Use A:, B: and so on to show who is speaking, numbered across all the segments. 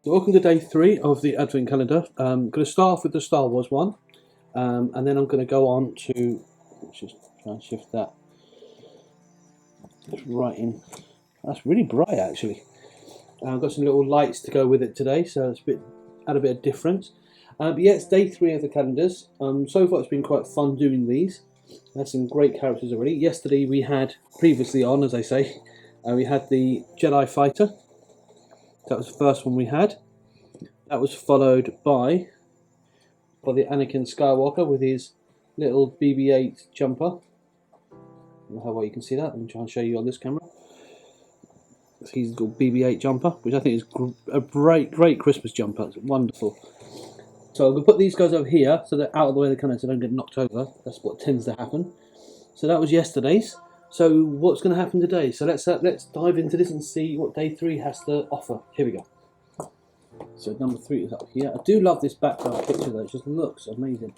A: So welcome to day 3 of the Advent calendar. I'm going to start off with the Star Wars one, and then I'm going to go on to, let's just try and shift that right in. That's really bright actually. I've got some little lights to go with it today, so it's add a bit of difference. But yeah, it's day 3 of the calendars. So far it's been quite fun doing these. I had some great characters already. Yesterday we had, previously on as I say, we had the Jedi Fighter. That was the first one we had. That was followed by the Anakin Skywalker with his little BB-8 jumper. I don't know how well you can see that. Let me try and show you on this camera. It's his little BB-8 jumper, which I think is a great Christmas jumper. It's wonderful. So I'm going to put these guys over here so they're out of the way of the cannon so they don't get knocked over. That's what tends to happen. So that was yesterday's. So what's going to happen today? So let's dive into this and see what day 3 has to offer. Here we go. So number 3 is up here. I do love this background picture though, it just looks amazing.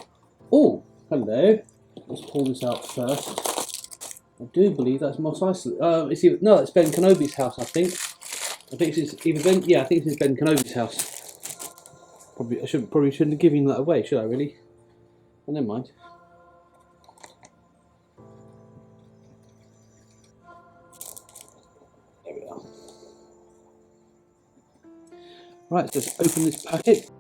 A: Oh, hello. Let's pull this out first. I do believe that's Mos Eisley. It's Ben Kenobi's house, I think. I think it's either Ben, yeah, I think it's Ben Kenobi's house. I probably shouldn't have given that away, should I really? But never mind. There we are. Right, so let's open this packet.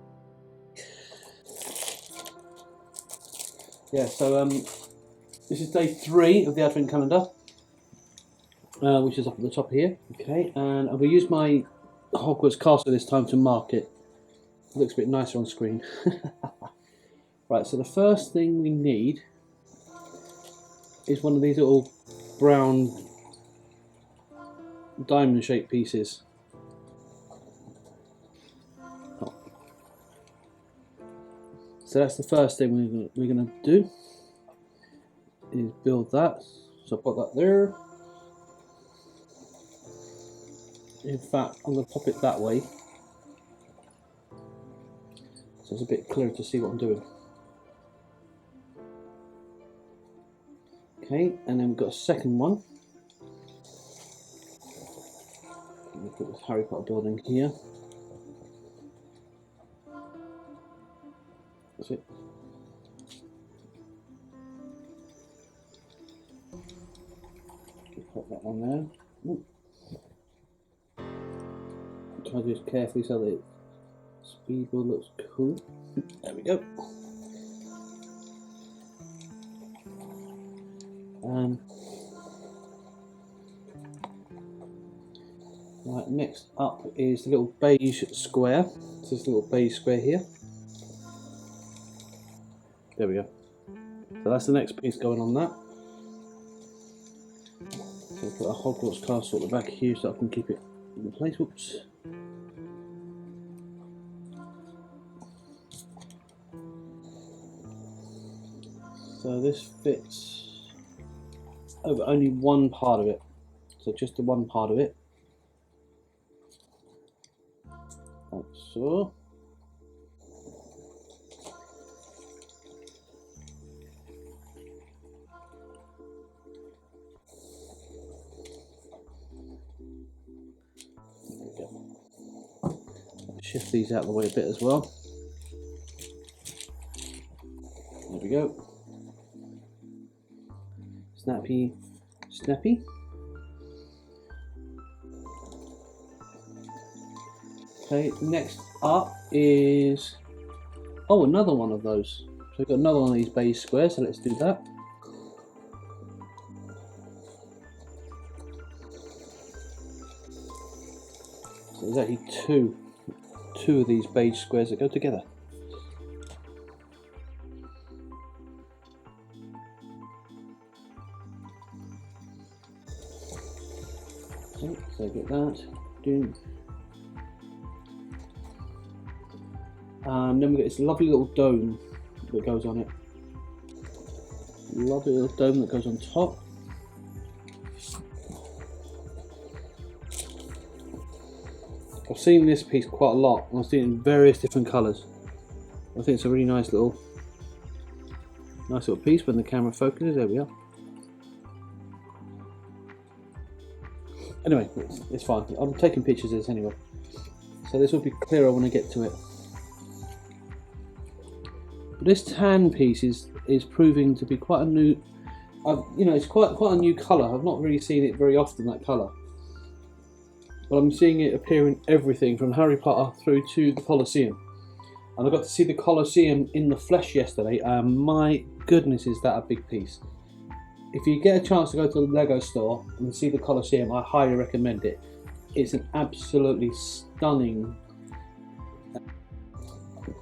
A: Yeah, so this is day 3 of the Advent calendar, which is up at the top here. Okay, and I'm going to use my Hogwarts castle this time to mark it. It looks a bit nicer on screen. Right, so the first thing we need is one of these little brown diamond-shaped pieces. Oh. So that's the first thing we're going to do, is build that. So I'll put that there. In fact, I'm going to pop it that way, so it's a bit clearer to see what I'm doing. Okay, and then we've got a second one. Let me put this Harry Potter building here. That's it. Put that one there. Ooh. Try to do this carefully so that the speed wheel looks cool. There we go. Right, next up is the little beige square. It's this little beige square here. There we go. So that's the next piece going on that. So put a Hogwarts castle at the back here so I can keep it in place. Whoops. So this fits over only one part of it. So just the one part of it. Like so. There we go. Shift these out of the way a bit as well. There we go. Snappy, snappy. Okay, next up is, oh, another one of those. So we've got another one of these beige squares, so let's do that. So there's actually two of these beige squares that go together. Okay, so get that. Doom. And then we get this lovely little dome that goes on it. Lovely little dome that goes on top. I've seen this piece quite a lot, and I've seen it in various different colours. I think it's a really nice little piece when the camera focuses. There we are. Anyway, it's fine. I'm taking pictures of this anyway. So this will be clearer when I get to it. But this tan piece is proving to be quite a new, you know, it's quite a new colour. I've not really seen it very often, that colour. But I'm seeing it appear in everything from Harry Potter through to the Colosseum. And I got to see the Colosseum in the flesh yesterday, and my goodness, is that a big piece. If you get a chance to go to the Lego store and see the Colosseum, I highly recommend it. It's an absolutely stunning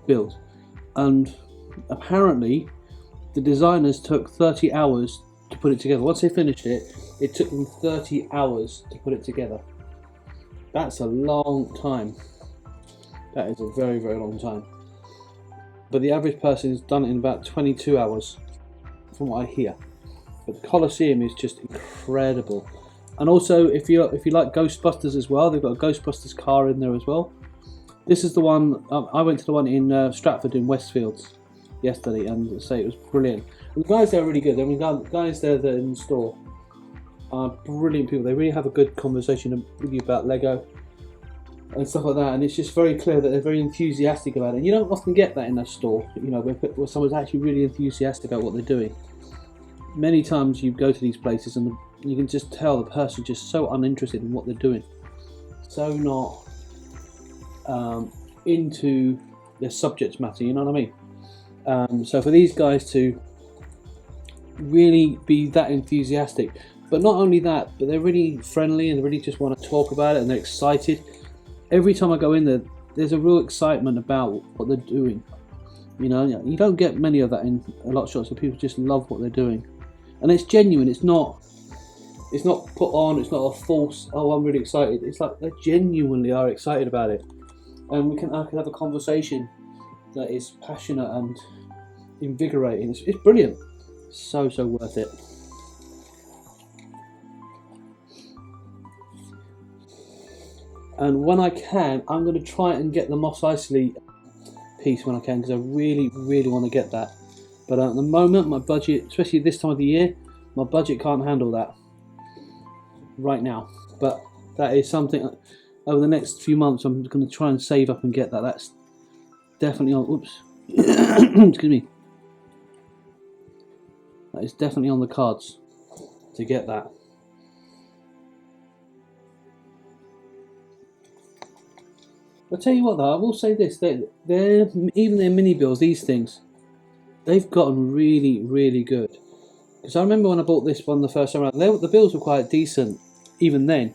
A: build. And apparently, the designers took 30 hours to put it together. Once they finished it, it took them 30 hours to put it together. That's a long time. That is a very, very long time. But the average person has done it in about 22 hours, from what I hear. But the Colosseum is just incredible. And also, if you like Ghostbusters as well, they've got a Ghostbusters car in there as well. This is the one, I went to the one in Stratford in Westfields yesterday, and say it was brilliant. And the guys there are really good. I mean, guys there that are in the store are brilliant people. They really have a good conversation with you about Lego and stuff like that, and it's just very clear that they're very enthusiastic about it. And you don't often get that in a store, you know, where someone's actually really enthusiastic about what they're doing. Many times you go to these places and you can just tell the person's just so uninterested in what they're doing, so not into their subject matter, you know what I mean? So for these guys to really be that enthusiastic, but not only that, but they're really friendly and they really just want to talk about it and they're excited. Every time I go in there, there's a real excitement about what they're doing. You know, you don't get many of that in a lot of shops, so people just love what they're doing. And it's genuine, it's not put on, it's not a false, oh, I'm really excited. It's like they genuinely are excited about it. And I can have a conversation that is passionate and invigorating. It's brilliant. So worth it. And when I can, I'm going to try and get the Mos Eisley piece when I can, because I really want to get that. But at the moment, my budget, especially this time of the year, my budget can't handle that right now. But that is something over the next few months I'm going to try and save up and get that. That's definitely on. Oops, excuse me. That is definitely on the cards to get that. I'll tell you what though, I will say this, they're even their mini bills, these things, they've gotten really good. Because I remember when I bought this one the first time around, the bills were quite decent even then.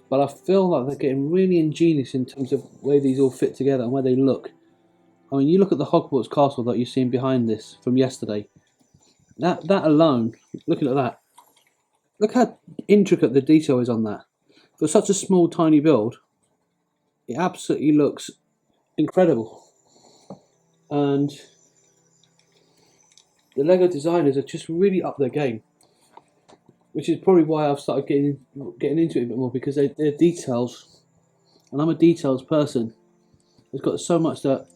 A: But I feel like they're getting really ingenious in terms of where these all fit together and where they look. I mean, you look at the Hogwarts castle that you've seen behind this from yesterday. That alone, looking at that, look how intricate the detail is on that. For such a small, tiny build, it absolutely looks incredible. And the Lego designers are just really up their game, which is probably why I've started getting into it a bit more, because their details, and I'm a details person, it's got so much that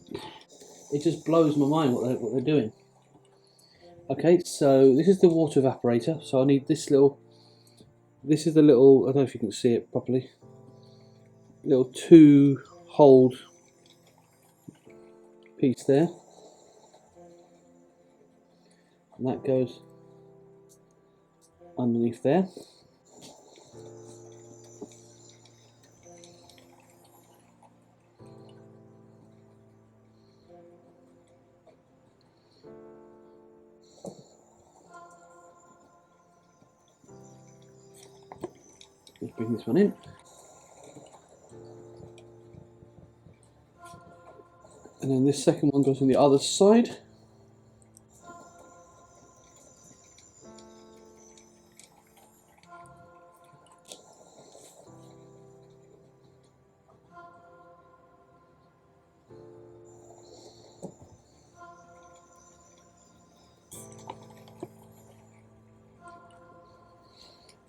A: it just blows my mind what they're doing. Okay, so this is the water evaporator, so I need this is the little, I don't know if you can see it properly, little 2-hole piece there, and that goes underneath there. Let's bring this one in. And then this second one goes on the other side.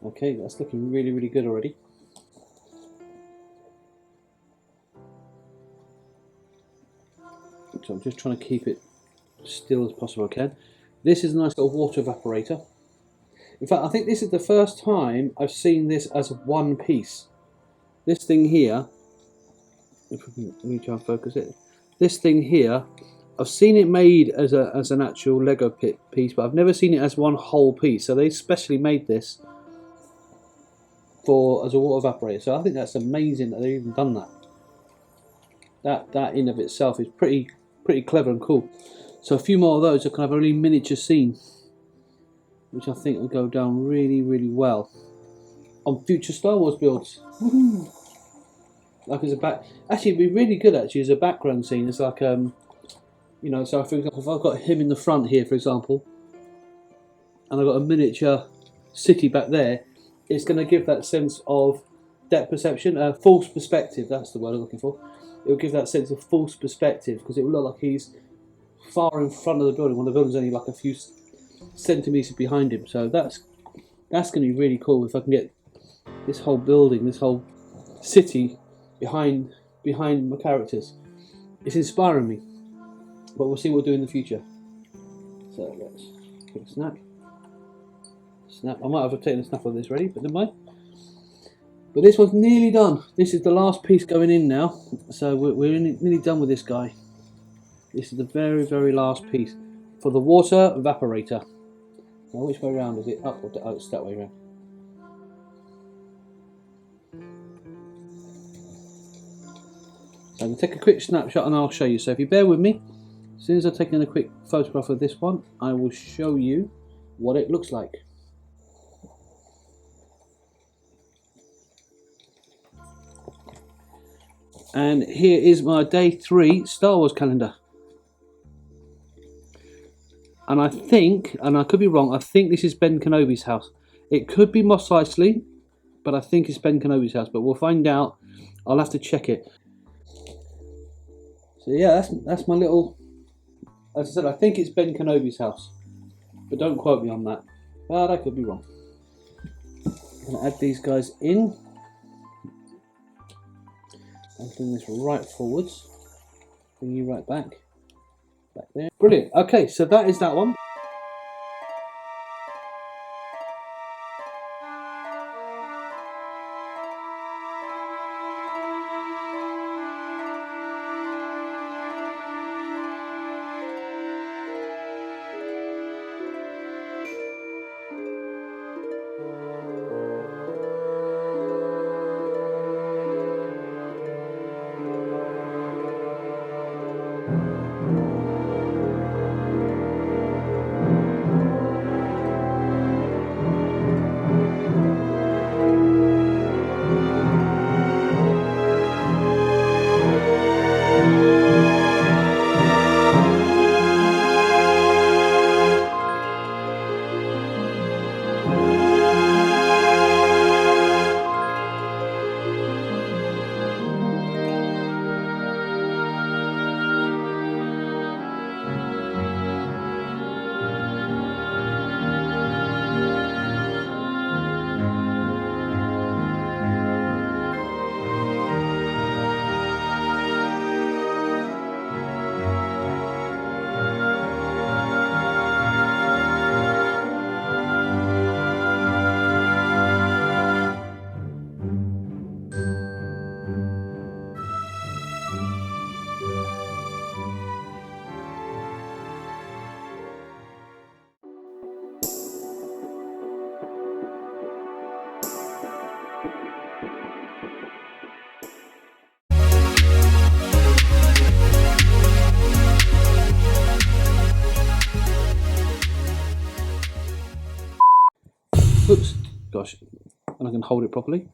A: Okay, that's looking really good already. So I'm just trying to keep it still as possible I can. This is a nice little water evaporator. In fact, I think this is the first time I've seen this as one piece. This thing here Let me try and focus it. This thing here, I've seen it made as an actual Lego piece, but I've never seen it as one whole piece. So they specially made this as a water evaporator. So I think that's amazing that they've even done that. That in of itself is pretty clever and cool. So a few more of those are kind of a really miniature scene, which I think will go down really well on future Star Wars builds. Like as a actually, it'd be really good actually as a background scene. It's like you know, so for example, if I've got him in the front here, for example, and I've got a miniature city back there, it's going to give that sense of depth perception, false perspective. That's the word I'm looking for. It will give that sense of false perspective because it will look like he's far in front of the building when the building's only like a few centimeters behind him. So that's going to be really cool if I can get this whole building, this whole city behind my characters. It's inspiring me, but we'll see what we'll do in the future. So let's quick snap. I might have taken a snap of this ready, but never mind. But this one's nearly done. This is the last piece going in now, so we're nearly done with this guy. This is the very last piece for the water evaporator. Now which way around is it? Up or down? Oh, it's that way around. So I'm going to take a quick snapshot and I'll show you. So if you bear with me, as soon as I've taken a quick photograph of this one, I will show you what it looks like. And here is my day 3 Star Wars calendar. And I think, and I could be wrong, I think this is Ben Kenobi's house. It could be Mos Eisley, but I think it's Ben Kenobi's house. But we'll find out. I'll have to check it. So yeah, that's my little. As I said, I think it's Ben Kenobi's house, but don't quote me on that. But I could be wrong. I'm gonna add these guys in. I'll bring this right forwards. Bring you right back there. Brilliant. Okay, so that is that one. Oops, gosh, and I can hold it properly.